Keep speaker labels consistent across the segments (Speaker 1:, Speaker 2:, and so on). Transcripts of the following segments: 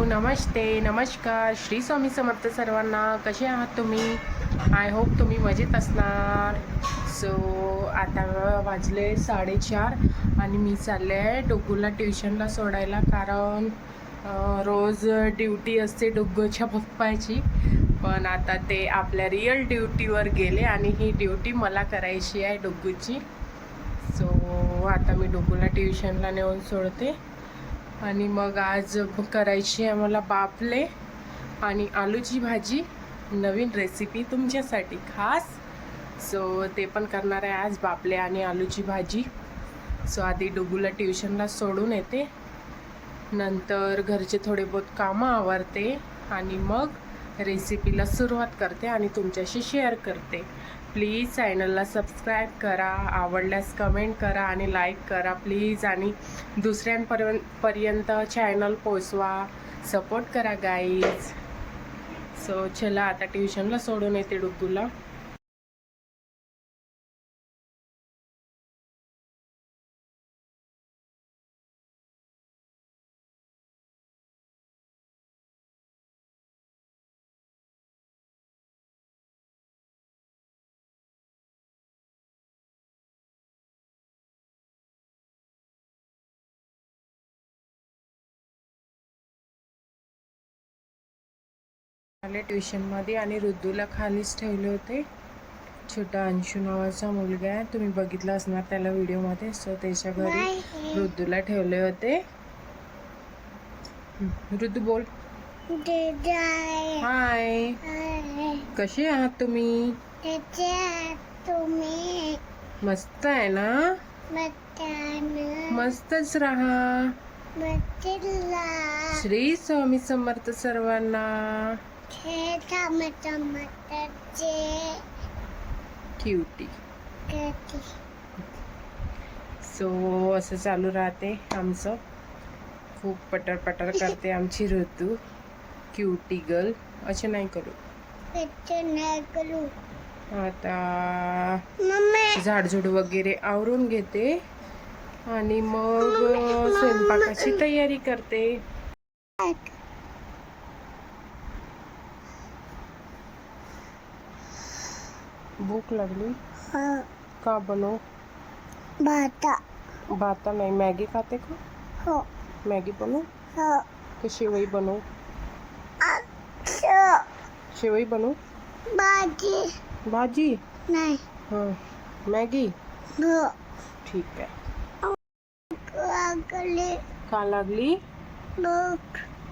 Speaker 1: नमस्ते, नमस्कार, श्री स्वामी समर्थ सर्वांना. कसे आहात तुम्ही? आय होप तुम्ही मजेत असणार. सो आता वाजले 4:30 आणि मी चालले आहे डुग्गूला ट्युशनला सोडायला, कारण रोज ड्युटी असते डुग्गूच्या पप्पाची. पण आता ते आपल्या रिअल ड्युटीवर गेले आणि ही ड्युटी मला करायची आहे डुग्गूची. सो आता मी डुग्गूला ट्युशनला नेऊन सोडते आणि मग आज करायची आहे मला बापले आणि आलूची भाजी, नवीन रेसिपी तुमच्यासाठी खास. सो ते पण करणार आहे आज, बापले आणि आलूची भाजी. सो आधी डुग्गूला ट्युशनला सोडून येते, नंतर घरचे थोडे बहुत कामं आवरते आणि मग रेसिपीला सुरुवात करते आणि तुमच्याशी शेअर करते. प्लीज चॅनलला सबस्क्राईब करा, आवडल्यास कमेंट करा आणि लाईक करा प्लीज, आणि दुसऱ्यांपर्यंत चॅनल पोचवा, सपोर्ट करा गाईज. सो चला आता ट्युशनला सोडून येते डुग्गूला. आले ट्युशनमध्ये आणि ऋतूला खालीच ठेवले होते. छोटा अंशू नावाचा मुलगा आहे, तुम्ही बघितला असणार त्याला व्हिडिओमध्ये. सो त्याच्या घरी ऋतूला ठेवले होते. ऋतू बोल हाय. कसे आहात तुम्ही? मस्त आहे ना? मस्तच राहा. श्री स्वामी समर्थ सर्वांना. क्यूटी. सो असं चालू राहते आमचं. खूप पटर पटर करते आमची ऋतू. Cutie girl. असे नाही करू. आता झाडझूड वगैरे आवरून घेते आणि मग स्वयंपाकाची तयारी करते. भूक लागली का? बनव. भाता नाही, मॅगी खाते का? हो. मॅगी बनव की शेवई बनव? शेवई बनव. भाजी नाही. हां, मॅगी. ठीक आहे. का लागली?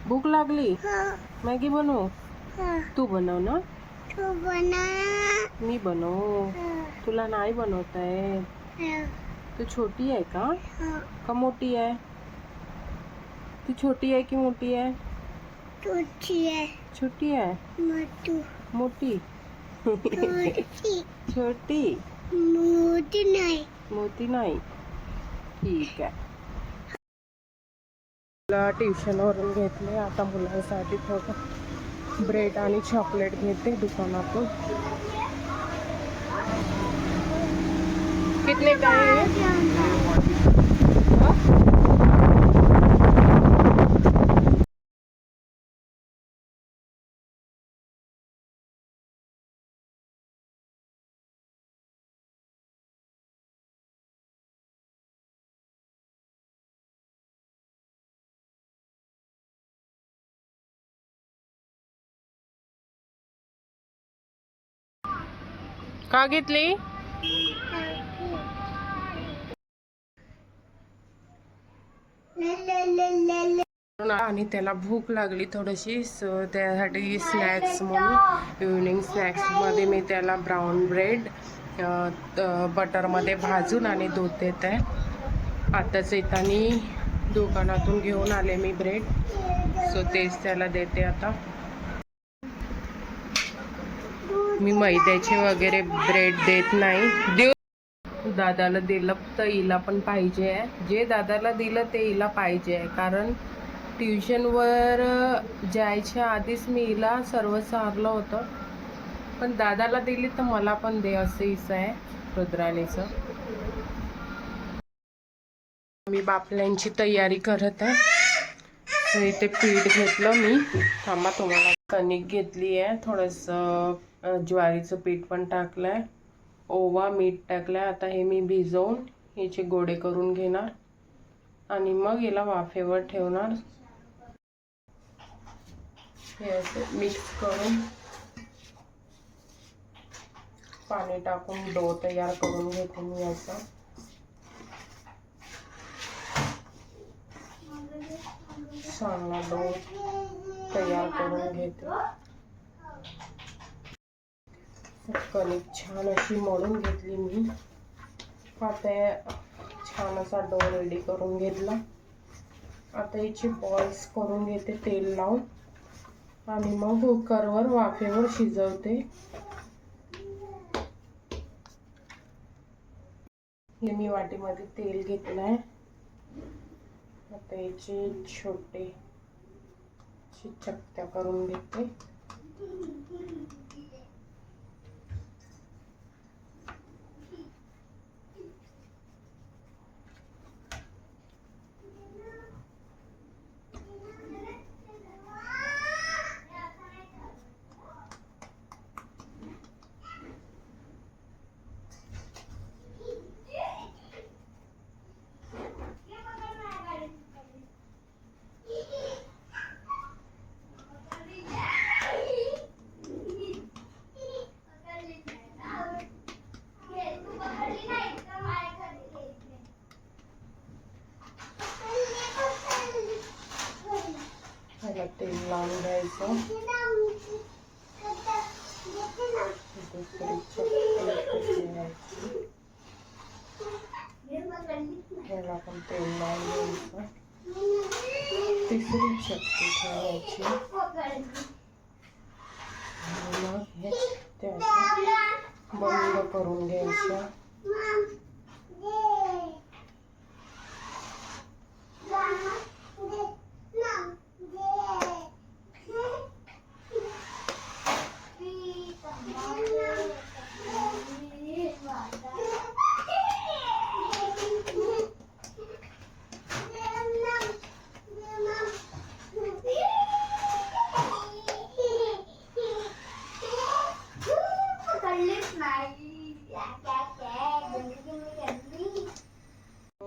Speaker 1: भूक लागली. मॅगी बनव. तू बनव ना. मी बनव. तुला नाही बनवता येत? तू छोटी आहे का मोठी आहे? तू छोटी आहे की मोठी आहे? छोटी आहे. मोठी. छोटी. मोठी नाही. ठीक आहे. ट्युशनवरून घेतले. आता मुलांसाठी थोडं ब्रेड आणि चॉकलेट घेते दुकानातून. कितने का है? का घेतली? आणि त्याला भूक लागली थोडीशी. सो त्यासाठी स्नॅक्स म्हणून इव्हनिंग स्नॅक्समध्ये मी त्याला ब्राऊन ब्रेड बटरमध्ये भाजून आणि दूध देत आहे. आताच येताना दुकानातून घेऊन आले मी ब्रेड. सो तेच त्याला देते आता. मी मैद्याचे वगैरे ब्रेड देत नाही. दादाला दिलं तर हिला पण पाहिजे आहे. जे दादाला दिलं ते हिला पाहिजे आहे, कारण ट्युशनवर जायच्या आधीच मी हिला सर्व सारलं होतं. पण दादाला दिली तर मला पण दे असं हिचं आहे रुद्राणीचं. मी बापल्यांची तयारी करत आहे. सो इथे पीठ घेतलं मी, थांबा तुम्हाला. कणिक घेतली आहे, थोडंसं ज्वारीचं पीठ पण टाकलं आहे, ओवा, मीठ टाकलं आहे. आता हे मी भिजवून याचे गोळे करून घेणार आणि मग याला वाफेवर ठेवणार. हे असे मिक्स करून पाणी टाकून डो तयार करून घेते मी याचा. चांगला डो तयार करून घेते. कणिक छान अशी मळून घेतली मी. आता छान असा डो रेडी करून घेतला. आता याचे बॉल्स करून घेते तेल लावून आणि मग कुकरवर वाफेवर शिजवते. हे मी वाटीमध्ये तेल घेतलं आहे. आता याचे छोटे चकत्या करून घेते. तेल लावून घ्यायचं. ह्याला पण तेल लावून घ्यायचं. तिसरी चक्की ठेवायची. मग हे त्याचं बंद करून घ्यायचं.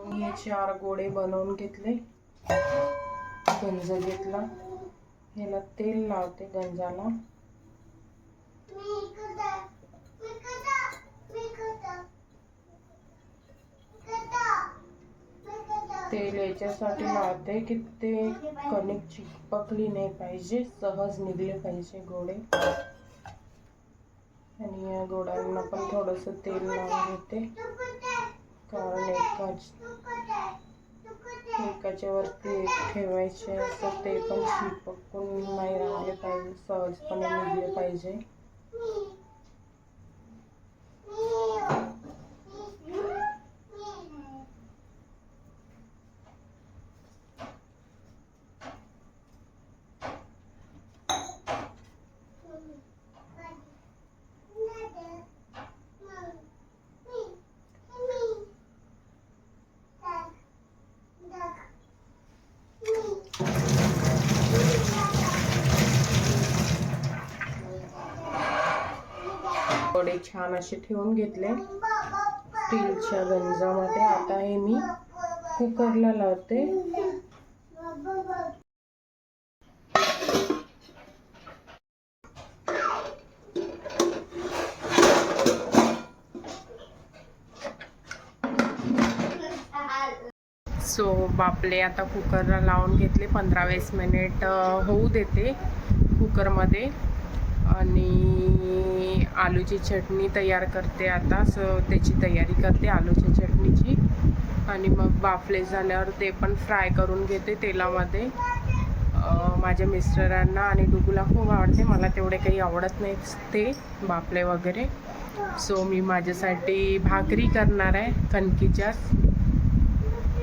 Speaker 1: हे 4 गोळे बनवून घेतले. गंज घेतला. ह्याला तेल लावते गंजाला. तेल याच्यासाठी लावते की ते कणिक चिपकली नाही पाहिजे, सहज निघले पाहिजे गोळे. आणि या गोळ्यांना पण थोडंसं तेल लावून घेते, कारण एकाच्या वरती एक ठेवायचे असं ते पण चिपकून नाही राहिले पाहिजे, सहजपणे निघले पाहिजे. वडे छान असे ठेवून घेतले स्टीलच्या गंजामध्ये. आता हे मी कुकरला लावते. सो बापले आता कुकरला लावून घेतले. 15-20 मिनिट होऊ देते कुकरमध्ये. आणि आलूची चटणी तयार करते आता. सो त्याची तयारी करते आलूच्या चटणीची. आणि मग बाफले झाल्यावर ते पण फ्राय करून घेते तेलामध्ये. माझ्या मिस्टरांना आणि डुगूला खूप आवडते, मला तेवढे काही आवडत नाहीत ते बाफले वगैरे. सो मी माझ्यासाठी भाकरी करणार आहे कणकीच्याच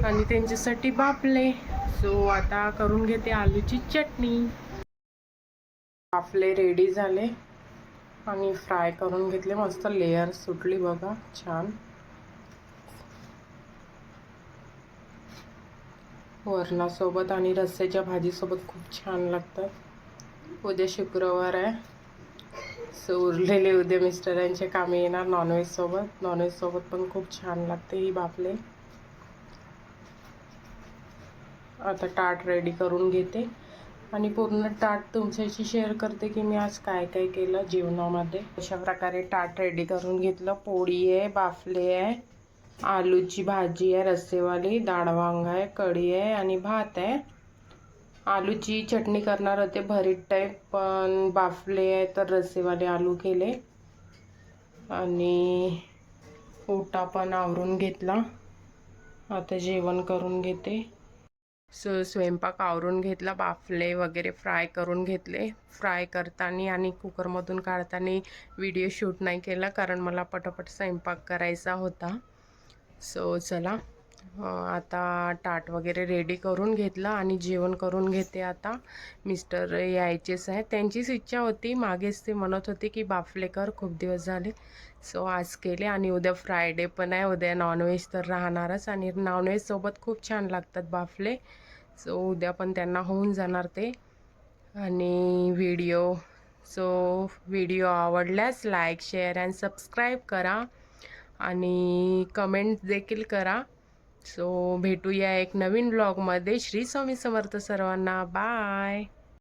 Speaker 1: आणि त्यांच्यासाठी बाफले. सो आता करून घेते आलूची चटणी. बाफले रेडी झाले आणि फ्राय करून घेतले. मस्त लेयर सुटली बघा छान. वरणासोबत आणि रस्स्याच्या भाजीसोबत खूप छान लागतात. उद्या शुक्रवार आहे, सो उरलेले उद्या मिस्टरांचे कामे येणार नॉनव्हेजसोबत पण खूप छान लागते ही बाफले. आता ताट रेडी करून घेते आणि पूर्ण ताट तुमच्याशी शेअर करते की मी आज काय काय केलं जेवणामध्ये. अशा प्रकारे ताट रेडी करून घेतलं. पोळी आहे, बाफले आहे, आलूची भाजी आहे रस्सेवाली, डाळ वांग आहे, कढी आहे आणि भात आहे. आलूची चटणी करणार होते भरीत टाईप, पण बाफले आहे तर रस्सेवाले आलू केले. आणि ओटा पण आवरून घेतला. आता जेवण करून घेते. स्वयंपाक आवरून घेतला. बाफले वगैरे फ्राय करून घेतले. फ्राय करताना आणि कुकरमधून काढताना व्हिडिओ शूट नाही केला कारण मला पटापट स्वयंपाक करायचा होता. सो चला आता ताट वगैरे रेडी करून घेतला आणि जेवण करून घेते. आता मिस्टर यायचेच आहे, त्यांचीच इच्छा होती. मागेच ते म्हणत होते की बाफले कर, खूप दिवस झाले. सो आज केले आणि उद्या फ्रायडे पण आहे. उद्या नॉनव्हेज तर राहणारच आणि नॉनव्हेजसोबत खूप छान लागतात बाफले. सो उद्या पण त्यांना होऊन जाणार ते. आणि व्हिडिओ आवडल्यास लाईक, शेअर अँड सबस्क्राईब करा आणि कमेंट देखील करा. सो भेटूया एक नवीन ब्लॉगमध्ये. श्री स्वामी समर्थ सर्वांना. बाय.